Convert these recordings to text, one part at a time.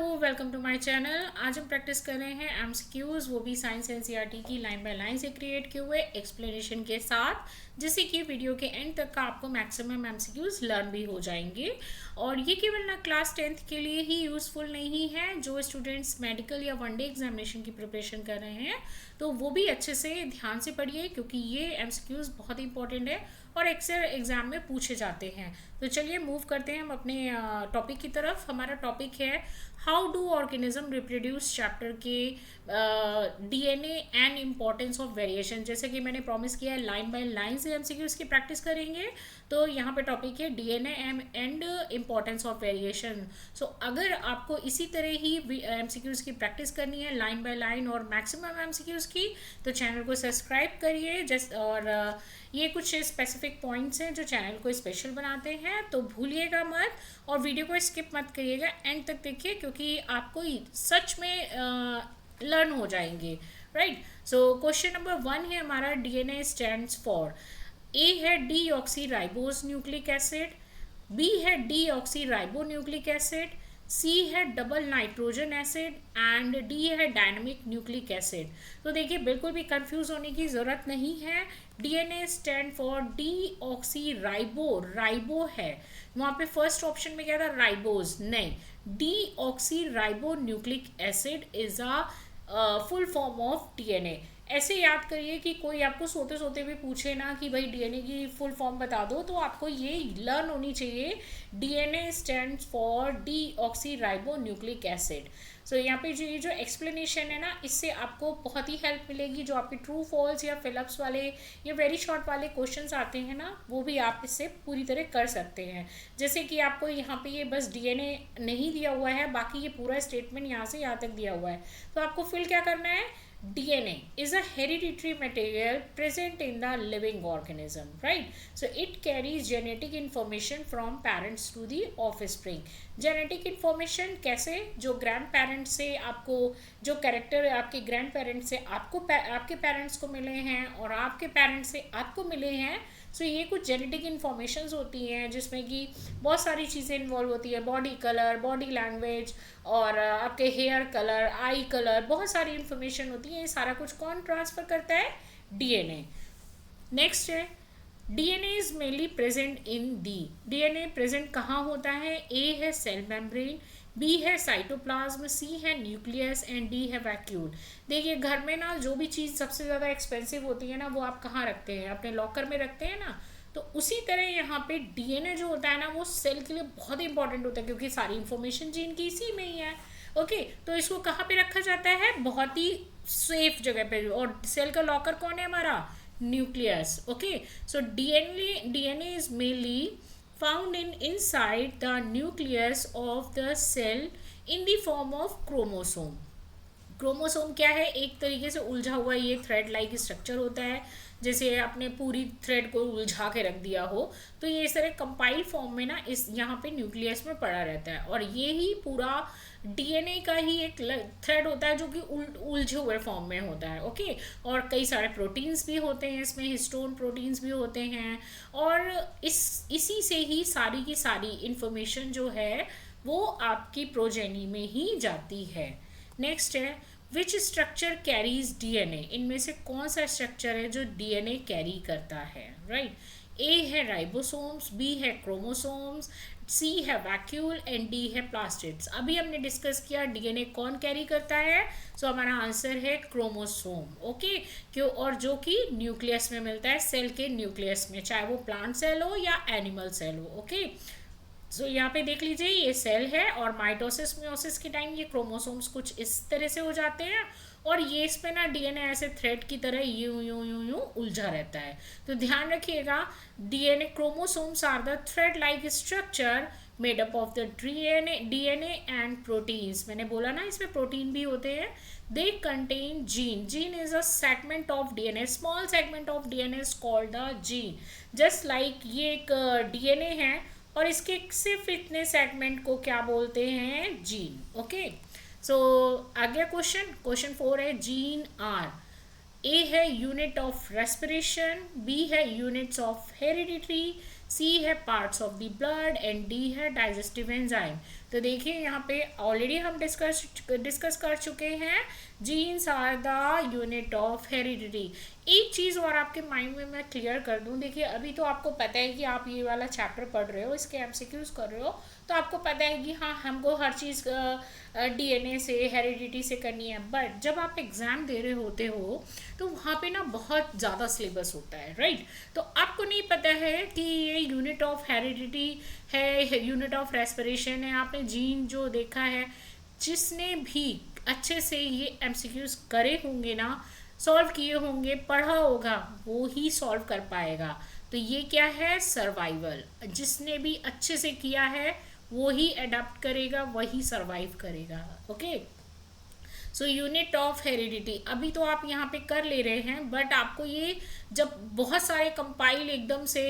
Hello, welcome to my channel. आज हम practice कर रहे हैं एमसीक्यूज, वो भी साइंस एनसीईआरटी की लाइन बाय लाइन से क्रिएट किए हुए एक्सप्लेनेशन के साथ, जिससे कि वीडियो के एंड तक का आपको मैक्सिमम एमसीक्यूज लर्न भी हो जाएंगे। और ये केवल ना क्लास 10th के लिए ही यूज़फुल नहीं है। जो स्टूडेंट्स मेडिकल या वनडे एग्जामिनेशन की प्रिपरेशन कर रहे हैं तो वो भी अच्छे से ध्यान से पढ़िए, क्योंकि ये एमसीक्यूज बहुत इंपॉर्टेंट है और अक्सर एग्जाम में पूछे जाते हैं। तो चलिए मूव करते हैं हम अपने टॉपिक की तरफ। हमारा टॉपिक है how do organism reproduce, chapter के DNA and importance of variation. जैसे कि मैंने प्रॉमिस किया है लाइन बाय लाइन से एमसीक्यूज की प्रैक्टिस करेंगे, तो यहाँ पे टॉपिक है DNA and importance of variation. So अगर आपको इसी तरह ही एमसीक्यूज की प्रैक्टिस करनी है लाइन बाय लाइन और मैक्सिमम एमसीक्यूज की, तो चैनल को सब्सक्राइब करिए। और ये कुछ स्पेसिफिक पॉइंट्स हैं जो चैनल को स्पेशल बनाते हैं, तो भूलिएगा मत और वीडियो को स्किप मत करिएगा, एंड तक देखिए, क्योंकि आपको सच में लर्न हो जाएंगे। राइट। सो क्वेश्चन नंबर 1 है हमारा, डीएनए स्टैंड्स फॉर। ए है D oxy ribose nucleic acid, B है D oxy ribo nucleic acid, C है double nitrogen acid and D है डायनामिक न्यूक्लिक एसिड। तो देखिए, बिल्कुल भी कंफ्यूज होने की ज़रूरत नहीं है। DNA stand for D oxy ribo, ribo है वहाँ पे। फर्स्ट ऑप्शन में क्या था, राइबोज, नहीं, D oxy ribo nucleic acid is a full form of DNA. ऐसे याद करिए कि कोई आपको सोते सोते भी पूछे ना कि भाई डीएनए की फुल फॉर्म बता दो, तो आपको ये लर्न होनी चाहिए, DNA stands for deoxyribonucleic acid. So यहाँ पे जो ये जो एक्सप्लेनेशन है ना, इससे आपको बहुत ही हेल्प मिलेगी। जो आपके ट्रू फॉल्स या फिलअप्स वाले या वेरी शॉर्ट वाले क्वेश्चंस आते हैं ना, वो भी आप इससे पूरी तरह कर सकते हैं। जैसे कि आपको यहाँ पे ये बस डीएनए नहीं दिया हुआ है, बाकी ये पूरा स्टेटमेंट यहाँ से यहाँ तक दिया हुआ है, तो आपको फिल क्या करना है, DNA is a hereditary material present in the living organism, right? So it carries genetic information from parents to the offspring. Genetic information कैसे, जो ग्रैंड पेरेंट्स से आपको, जो कैरेक्टर आपके ग्रैंड पेरेंट्स से आपके पेरेंट्स को मिले हैं और आपके पेरेंट्स से आपको मिले हैं। सो ये कुछ जेनेटिक इन्फॉर्मेशंस होती हैं, जिसमें कि बहुत सारी चीज़ें इन्वॉल्व होती है, बॉडी कलर, बॉडी लैंग्वेज और आपके हेयर कलर, आई कलर, बहुत सारी इन्फॉर्मेशन होती है। ये सारा कुछ कौन ट्रांसफ़र करता है, डीएनए। नेक्स्ट है, DNA is mainly present in D. DNA present कहाँ होता है, ए है सेल मेम्ब्रेन, बी है साइटोप्लाज्म, सी है न्यूक्लियस एंड डी है वैक्यूल। देखिए, घर में ना जो भी चीज़ सबसे ज़्यादा एक्सपेंसिव होती है ना, वो आप कहाँ रखते हैं, अपने लॉकर में रखते हैं ना। तो उसी तरह यहाँ पे डीएनए जो होता है ना, वो सेल के लिए बहुत इंपॉर्टेंट होता है, क्योंकि सारी इंफॉर्मेशन जीन की इसी में ही है। ओके, तो इसको कहाँ पे रखा जाता है, बहुत ही सेफ जगह पे। और सेल का लॉकर कौन है हमारा, nucleus. Okay, so DNA is mainly found inside the nucleus of the cell in the form of chromosome. Chromosome क्या है, एक तरीके से उलझा हुआ ये थ्रेड लाइक स्ट्रक्चर होता है, जैसे आपने पूरी थ्रेड को उलझा के रख दिया हो, तो ये इस तरह कंपाइल फॉर्म में ना इस यहाँ पे न्यूक्लियस में पड़ा रहता है। और ये ही पूरा डीएनए का ही एक थ्रेड होता है, जो कि उलझे हुए फॉर्म में होता है। ओके, और कई सारे प्रोटीन्स भी होते हैं इसमें, हिस्टोन प्रोटीन्स भी होते हैं, और इसी से ही सारी की सारी इंफॉर्मेशन जो है वो आपकी प्रोजेनी में ही जाती है। नेक्स्ट है, विच स्ट्रक्चर कैरीज डीएनए। इनमें से कौन सा स्ट्रक्चर है जो डीएनए कैरी करता है, राइट? ए है राइबोसोम्स, बी है क्रोमोसोम्स, सी है वैक्यूल एंड डी है प्लास्टिड्स। अभी हमने डिस्कस किया डीएनए कौन कैरी करता है, सो हमारा आंसर है क्रोमोसोम। ओके, क्यों, और जो कि न्यूक्लियस में मिलता है, सेल के न्यूक्लियस में, चाहे वो प्लांट सेल हो या एनिमल सेल हो। ओके, सो यहाँ पे देख लीजिए, ये सेल है और माइटोसिस मियोसिस के टाइम ये क्रोमोसोम्स कुछ इस तरह से हो जाते हैं, और ये इस पे ना डीएनए ऐसे थ्रेड की तरह यूं यूं यूं यूं उलझा रहता है। तो ध्यान रखिएगा, DNA chromosomes are the thread like structure made up of the DNA and proteins. मैंने बोला ना इसमें प्रोटीन भी होते हैं। They contain gene. Gene is a segment of DNA, small segment of DNA is called the gene. Just like ये एक DNA है और इसके सिर्फ इतने सेगमेंट को क्या बोलते हैं, जीन। ओके, सो आगे क्वेश्चन 4 है, जीन आर। ए है यूनिट ऑफ रेस्पिरेशन, बी है यूनिट्स ऑफ हेरिडिटी, सी है parts of the blood and D है डाइजेस्टिव एंजाइम। तो देखिए यहाँ पे ऑलरेडी हम डिस्कस कर चुके हैं, genes are the unit of heredity. एक चीज़ और आपके माइंड में मैं क्लियर कर दूं, देखिए अभी तो आपको पता है कि आप ये वाला चैप्टर पढ़ रहे हो, इसके एमसीक्यूज कर रहे हो, तो आपको पता है कि हाँ हमको हर चीज़ डीएनए से हेरिडिटी से करनी है। बट जब आप एग्ज़ाम दे रहे होते हो तो वहाँ पे ना बहुत ज़्यादा सिलेबस होता है, राइट। तो आपको नहीं पता है कि ये यूनिट ऑफ हेरिडिटी है, यूनिट ऑफ रेस्पिरेशन है। आपने जीन जो देखा है, जिसने भी अच्छे से ये एमसीक्यूज करे होंगे ना, सॉल्व किए होंगे, पढ़ा होगा, वो ही सॉल्व कर पाएगा। तो ये क्या है, सर्वाइवल। जिसने भी अच्छे से किया है वो ही अडॉप्ट करेगा, वही सर्वाइव करेगा। Okay, so unit of heredity अभी तो आप यहाँ पे कर ले रहे हैं, बट आपको ये जब बहुत सारे कंपाइल एकदम से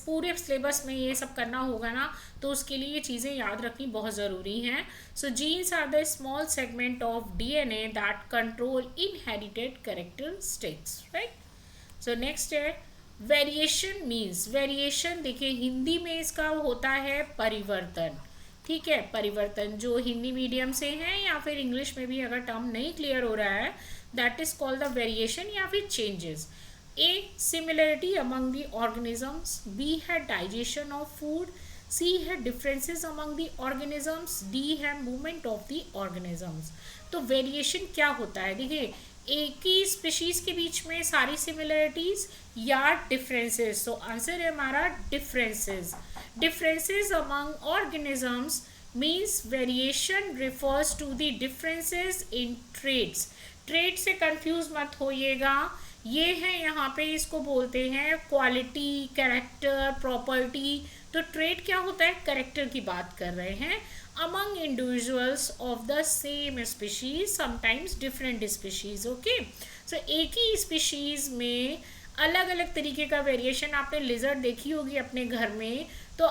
पूरे सिलेबस में ये सब करना होगा ना, तो उसके लिए ये चीज़ें याद रखनी बहुत ज़रूरी हैं। So genes are the small segment of DNA that control inherited characteristics, right. So next है वेरिएशन मीन्स। वेरिएशन देखिए हिंदी में इसका होता है परिवर्तन, ठीक है। परिवर्तन जो हिंदी मीडियम से हैं या फिर इंग्लिश में भी अगर टर्म नहीं क्लियर हो रहा है, that is called the variation या फिर changes. A similarity among the organisms, B है डाइजेशन ऑफ फूड, सी है differences among the organisms, D है मूवमेंट ऑफ द ऑर्गेनिजम्स। तो वेरिएशन क्या होता है, देखिए एक ही स्पीशीज के बीच में सारी सिमिलरिटीज या डिफरेंसेस। तो आंसर है हमारा differences. Differences among organisms means variation refers to the differences in traits. Trait से कंफ्यूज मत होइएगा, ये है यहाँ पे इसको बोलते हैं क्वालिटी, कैरेक्टर, प्रॉपर्टी। तो ट्रेड क्या होता है, कैरेक्टर की बात कर रहे हैं। among individuals of the same species, sometimes different species, okay। so एक ही species में अलग अलग तरीके का वेरिएशन। आपने लिजर्ड देखी होगी अपने घर में, तो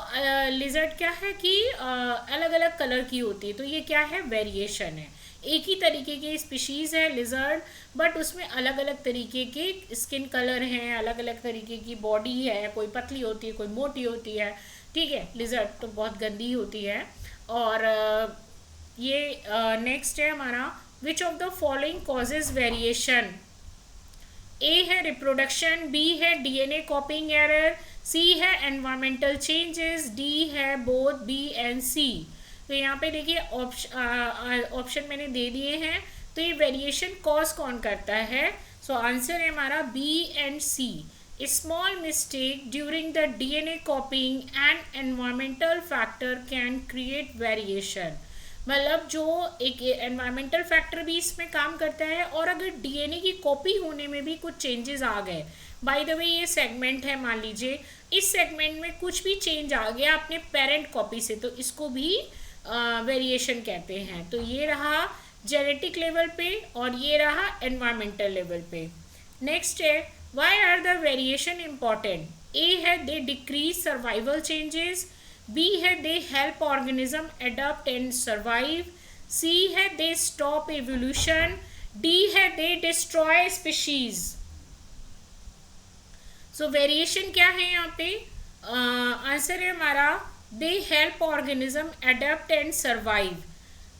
लिजर्ड क्या है कि अलग अलग कलर की होती है, तो ये क्या है, वेरिएशन है। एक ही तरीके की स्पीशीज़ है लिजर्ड, बट उसमें अलग अलग तरीके के स्किन कलर हैं, अलग अलग तरीके की बॉडी है, कोई पतली होती है, कोई मोटी होती है, ठीक है। लिजर्ड तो बहुत गंदी होती है। और ये नेक्स्ट है हमारा, which of the following causes variation. A है रिप्रोडक्शन, बी है डीएनए कॉपिंग एरर, सी है एनवायरमेंटल चेंजेस, डी है बोथ बी एंड सी। तो यहाँ पे देखिए ऑप्शन मैंने दे दिए हैं। तो ये वेरिएशन कॉज कौन करता है, सो आंसर है हमारा B and C. Small mistake during the DNA copying and environmental factor can create variation। मतलब जो एक एनवायरमेंटल फैक्टर भी इसमें काम करता है, और अगर डीएनए की कॉपी होने में भी कुछ चेंजेस आ गए, बाय द वे ये सेगमेंट है, मान लीजिए इस सेगमेंट में कुछ भी चेंज आ गया अपने पेरेंट कॉपी से, तो इसको भी वेरिएशन कहते हैं। तो ये रहा जेनेटिक लेवल पे और ये रहा एनवायरमेंटल लेवल पे। नेक्स्ट है Why are the variation important? A है they decrease survival changes, B है they help organism adapt and survive, C है they stop evolution, D है they destroy species। So variation क्या है यहाँ पे, आंसर है हमारा they help organism adapt and survive।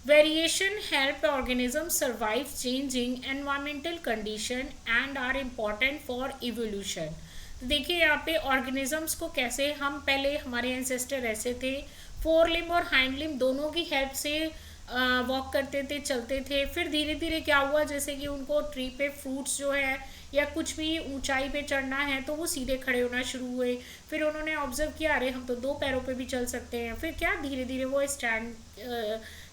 Variation help organisms survive changing environmental condition and are important for evolution। देखिए यहाँ पे ऑर्गेनिजम्स को कैसे, हम पहले हमारे एंसेस्टर ऐसे थे, फोर लिम्ब और हाइंड लिम्ब दोनों की हेल्प से वॉक करते थे, चलते थे। फिर धीरे धीरे क्या हुआ, जैसे कि उनको ट्री पे फ्रूट्स जो है या कुछ भी ऊंचाई पे चढ़ना है तो वो सीधे खड़े होना शुरू हुए। फिर उन्होंने ऑब्जर्व किया, अरे हम तो दो पैरों पे भी चल सकते हैं। फिर क्या धीरे धीरे वो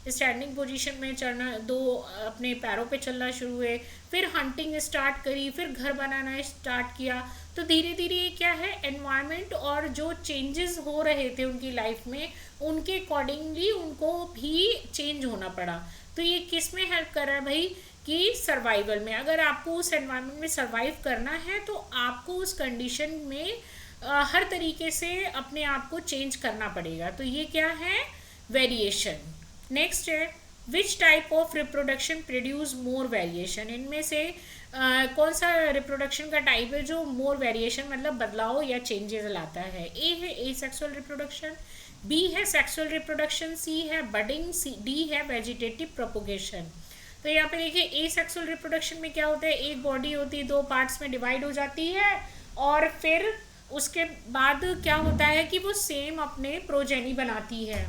स्टैंडिंग पोजीशन में चढ़ना, दो अपने पैरों पे चलना शुरू हुए। फिर हंटिंग स्टार्ट करी, फिर घर बनाना स्टार्ट किया। तो धीरे धीरे क्या है, एनवायरनमेंट और जो चेंजेस हो रहे थे उनकी लाइफ में, उनके अकॉर्डिंगली उनको भी चेंज होना पड़ा। तो ये किस में हेल्प कर रहा है भाई, कि सर्वाइवल में। अगर आपको उस एनवायरनमेंट में सर्वाइव करना है तो आपको उस कंडीशन में हर तरीके से अपने आप को चेंज करना पड़ेगा। तो ये क्या है, वेरिएशन। नेक्स्ट है which type of reproduction produce more variation. इनमें से कौन सा रिप्रोडक्शन का टाइप है जो मोर वेरिएशन मतलब बदलाव या चेंजेस लाता है। ए है एसेक्सुअल रिप्रोडक्शन, बी है सेक्सुअल रिप्रोडक्शन, सी है बडिंग, डी है वेजिटेटिव प्रोपोगेशन। तो यहाँ पे देखिए ए सेक्सुअल रिप्रोडक्शन में क्या होता है, एक बॉडी होती है, दो पार्ट्स में डिवाइड हो जाती है और फिर उसके बाद क्या होता है कि वो सेम अपने प्रोजेनी बनाती है।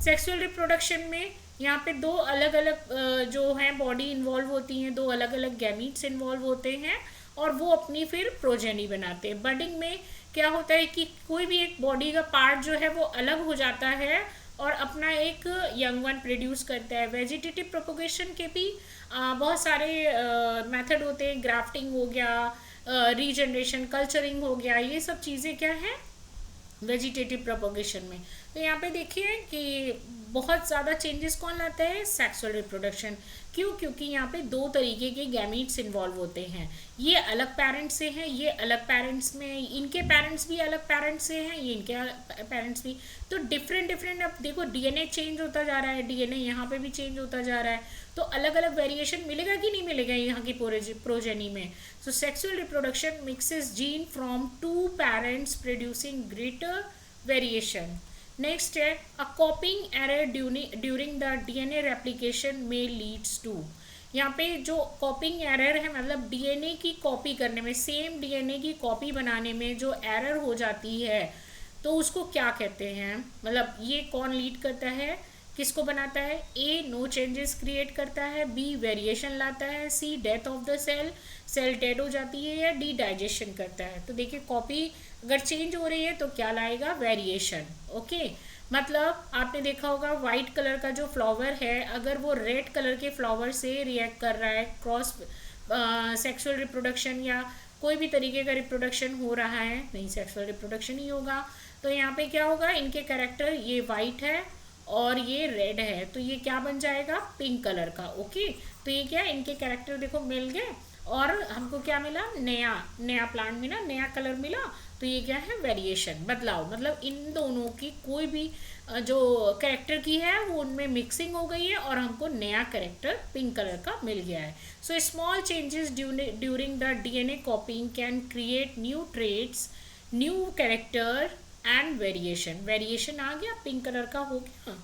सेक्सुअल रिप्रोडक्शन में यहाँ पे दो अलग अलग जो है बॉडी इन्वॉल्व होती हैं, दो अलग अलग गैमीट्स इन्वॉल्व होते हैं और वो अपनी फिर प्रोजेनी बनाते हैं। बडिंग में क्या होता है कि कोई भी एक बॉडी का पार्ट जो है वो अलग हो जाता है और अपना एक यंग वन प्रोड्यूस करता है। वेजिटेटिव प्रोपोगेशन के भी बहुत सारे मेथड होते हैं, ग्राफ्टिंग हो गया, रीजनरेशन, कल्चरिंग हो गया, ये सब चीज़ें क्या है वेजिटेटिव प्रोपोगेशन में। तो यहाँ पे देखिए कि बहुत ज़्यादा चेंजेस कौन लाता है, सेक्सुअल रिप्रोडक्शन। क्यों? क्योंकि यहाँ पे दो तरीके के गैमीट्स इन्वॉल्व होते हैं, ये अलग पेरेंट्स से हैं, ये अलग पेरेंट्स में, इनके पेरेंट्स भी अलग पेरेंट्स से हैं, ये इनके पेरेंट्स भी। तो डिफरेंट डिफरेंट, अब देखो डीएनए चेंज होता जा रहा है, डीएनए यहाँ पे भी चेंज होता जा रहा है, तो अलग अलग वेरिएशन मिलेगा कि नहीं मिलेगा यहाँ की प्रोजेनी में। So sexual reproduction mixes gene from two parents producing greater variation. Next है a copying error during the DNA replication में लीड्स टू। यहाँ पे जो कॉपिंग एरर है मतलब डीएनए की कॉपी करने में, सेम डीएनए की कॉपी बनाने में जो एरर हो जाती है तो उसको क्या कहते हैं, मतलब ये कौन लीड करता है, किसको बनाता है। ए नो चेंजेस क्रिएट करता है, बी वेरिएशन लाता है, C death of the cell, cell dead हो जाती है, या डी डाइजेशन करता है। तो देखिए कॉपी अगर चेंज हो रही है तो क्या लाएगा, वेरिएशन। ओके, मतलब आपने देखा होगा वाइट कलर का जो फ्लावर है अगर वो रेड कलर के फ्लावर से रिएक्ट कर रहा है, क्रॉस सेक्सुअल रिप्रोडक्शन या कोई भी तरीके का रिप्रोडक्शन हो रहा है, नहीं सेक्सुअल रिप्रोडक्शन ही होगा। तो यहाँ पे क्या होगा, इनके कैरेक्टर ये वाइट है और ये रेड है तो ये क्या बन जाएगा, पिंक कलर का। ओके, तो ये क्या इनके कैरेक्टर देखो मिल गए और हमको क्या मिला, नया नया प्लांट मिला, नया कलर मिला। तो ये क्या है, वेरिएशन, बदलाव, मतलब इन दोनों की कोई भी जो कैरेक्टर की है वो उनमें मिक्सिंग हो गई है और हमको नया कैरेक्टर पिंक कलर का मिल गया है। So small changes during the DNA copying can create new traits, new character and variation. Variation आ गया, पिंक कलर का हो गया।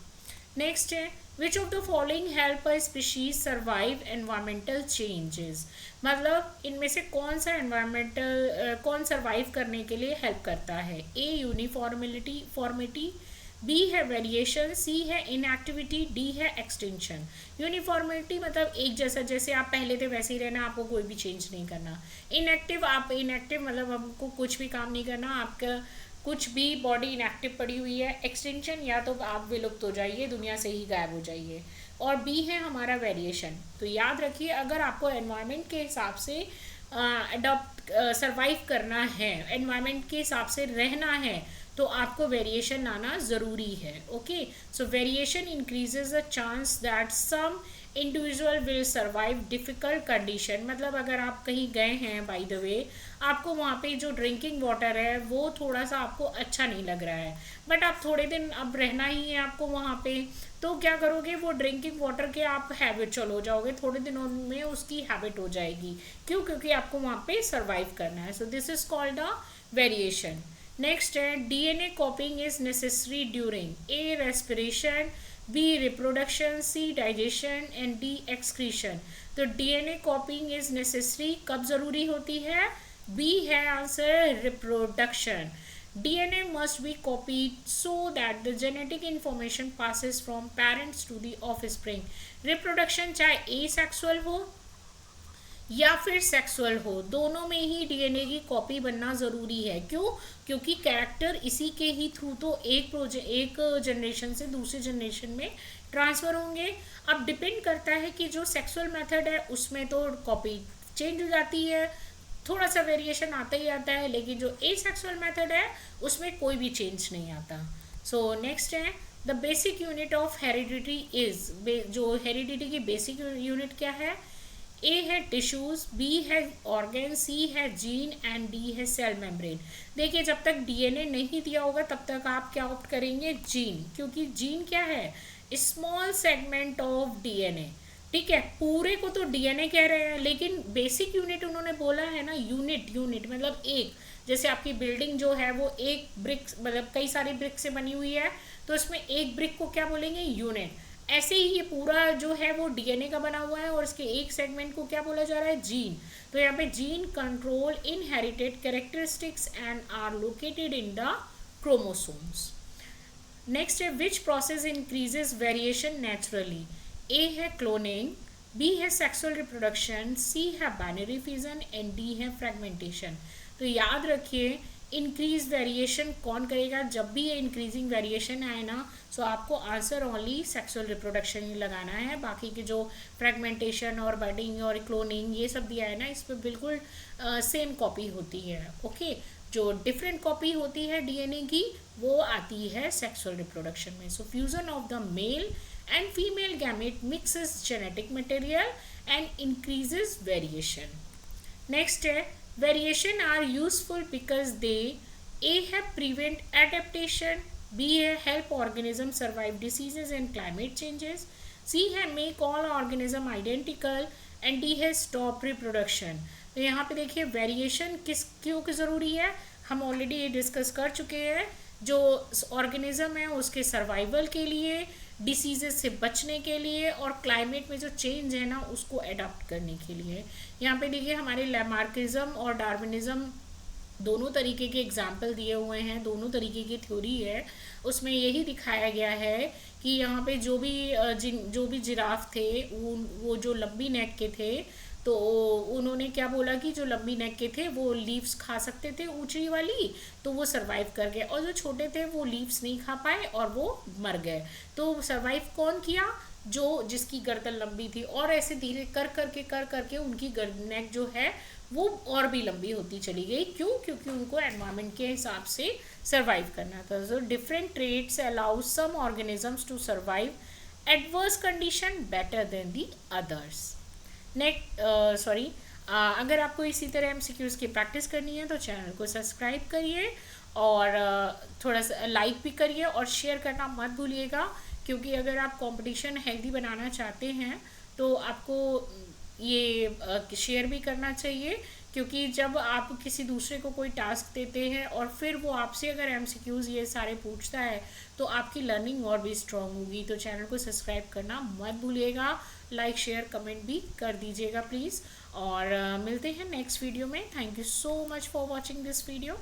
नेक्स्ट है which of the following help a species survive environmental changes, मतलब इनमें से कौन सा एनवायरमेंटल कौन सर्वाइव करने के लिए हेल्प करता है। ए यूनिफॉर्मिलिटी फॉर्मिटी, बी है वेरिएशन, सी है इनएक्टिविटी, डी है एक्सटेंशन। यूनिफॉर्मिलिटी मतलब एक जैसा, जैसे आप पहले थे वैसे ही रहना, आपको कोई भी चेंज नहीं करना। इनएक्टिव, आप इनएक्टिव मतलब आपको कुछ भी काम नहीं करना, आपका कुछ भी बॉडी इनएक्टिव पड़ी हुई है। एक्सटेंशन, या तो आप विलुप्त हो जाइए, दुनिया से ही गायब हो जाइए। और बी है हमारा वेरिएशन। तो याद रखिए अगर आपको एनवायरनमेंट के हिसाब से अडॉप्ट सरवाइव करना है, एनवायरनमेंट के हिसाब से रहना है, तो आपको वेरिएशन लाना ज़रूरी है। Okay, so variation increases the chance that some individual will survive difficult condition. मतलब अगर आप कहीं गए हैं बाय द वे, आपको वहाँ पे जो ड्रिंकिंग वाटर है वो थोड़ा सा आपको अच्छा नहीं लग रहा है, बट आप थोड़े दिन अब रहना ही है आपको वहाँ पे, तो क्या करोगे, वो ड्रिंकिंग वाटर के आप हैबिचुअल हो जाओगे, थोड़े दिनों में उसकी हैबिट हो जाएगी। क्यों? क्योंकि आपको वहाँ पे सर्वाइव करना है। So this is called a variation. Next है DNA copying is necessary during A respiration, B reproduction, C digestion and D excretion. तो डीएनए कॉपिंग इज नेसेसरी कब ज़रूरी होती है, बी है answer, reproduction. DNA must be copied so that the genetic information passes from parents to the offspring. Reproduction चाहे asexual हो या फिर सेक्सुअल हो, दोनों में ही डीएनए की कॉपी बनना ज़रूरी है। क्यों? क्योंकि कैरेक्टर इसी के ही थ्रू तो एक जनरेशन से दूसरी जनरेशन में ट्रांसफ़र होंगे। अब डिपेंड करता है कि जो सेक्सुअल मेथड है उसमें तो कॉपी चेंज हो जाती है, थोड़ा सा वेरिएशन आता ही आता है, लेकिन जो एसेक्सुअल मेथड है उसमें कोई भी चेंज नहीं आता। सो नेक्स्ट है the basic unit of heredity is, जो हेरिडिटी की बेसिक यूनिट क्या है, ए है टिश्यूज, बी है ऑर्गन, सी है जीन एंड डी है सेल मेम्ब्रेन। देखिए जब तक डीएनए नहीं दिया होगा तब तक आप क्या ऑप्ट करेंगे, जीन, क्योंकि जीन क्या है, स्मॉल सेगमेंट ऑफ डीएनए। ठीक है, पूरे को तो डीएनए कह रहे हैं लेकिन बेसिक यूनिट उन्होंने बोला है ना, यूनिट मतलब एक, जैसे आपकी बिल्डिंग जो है वो एक ब्रिक मतलब कई सारी ब्रिक से बनी हुई है, तो इसमें एक ब्रिक को क्या बोलेंगे, यूनिट। ऐसे ही ये पूरा जो है वो डीएनए का बना हुआ है और इसके एक सेगमेंट को क्या बोला जा रहा है, जीन। तो यहाँ पे gene control inherited characteristics and are located in the chromosomes. Next है which process increases variation naturally. A है क्लोनिंग, बी है सेक्सुअल रिप्रोडक्शन, सी है बाइनरी फ्यूजन एंड डी है फ्रेगमेंटेशन। तो याद रखिए इंक्रीज वेरिएशन कौन करेगा, जब भी ये इंक्रीजिंग वेरिएशन आए ना, सो आपको आंसर ओनली सेक्सुअल रिप्रोडक्शन ही लगाना है। बाकी के जो फ्रेगमेंटेशन और बडिंग और क्लोनिंग ये सब दिया है ना, इस पर बिल्कुल सेम कॉपी होती है। ओके, जो डिफरेंट कॉपी होती है डीएनए की वो आती है सेक्सुअल रिप्रोडक्शन में। So fusion of the male and female gamete mixes genetic material and increases variation. Next है variation are useful because they A है prevent adaptation, B है help organism survive diseases and climate changes, C है make all organism identical and D है stop reproduction. तो यहाँ पे देखिए variation किस क्यों की ज़रूरी है, हम ऑलरेडी ये डिस्कस कर चुके हैं। जो ऑर्गेनिज्म है उसके सर्वाइवल के लिए, डिसीजेस से बचने के लिए और क्लाइमेट में जो चेंज है ना उसको अडॉप्ट करने के लिए। यहाँ पे देखिए हमारे लैमार्किज्म और डार्विनिज्म दोनों तरीके के एग्जाम्पल दिए हुए हैं, दोनों तरीके की थ्योरी है। उसमें यही दिखाया गया है कि यहाँ पे जो भी जिराफ थे वो जो लंबी नेक के थे, तो उन्होंने क्या बोला कि जो लंबी नेक के थे वो लीव्स खा सकते थे ऊंची वाली, तो वो सरवाइव कर गए, और जो छोटे थे वो लीव्स नहीं खा पाए और वो मर गए। तो सरवाइव कौन किया, जो जिसकी गर्दन लंबी थी, और ऐसे धीरे कर करके उनकी नेक जो है वो और भी लंबी होती चली गई। क्यों, क्योंकि उनको एनवायरनमेंट के हिसाब से सरवाइव करना था। So different traits allow some organisms to survive adverse condition better than the others. अगर आपको इसी तरह एमसीक्यूज की प्रैक्टिस करनी है तो चैनल को सब्सक्राइब करिए और थोड़ा सा लाइक भी करिए और शेयर करना मत भूलिएगा, क्योंकि अगर आप कंपटीशन हेल्दी बनाना चाहते हैं तो आपको ये शेयर भी करना चाहिए। क्योंकि जब आप किसी दूसरे को कोई टास्क देते हैं और फिर वो आपसे अगर एमसीक्यूज ये सारे पूछता है तो आपकी लर्निंग और भी स्ट्रांग होगी। तो चैनल को सब्सक्राइब करना मत भूलिएगा, लाइक शेयर कमेंट भी कर दीजिएगा प्लीज़। और मिलते हैं नेक्स्ट वीडियो में। Thank you so much for watching this video.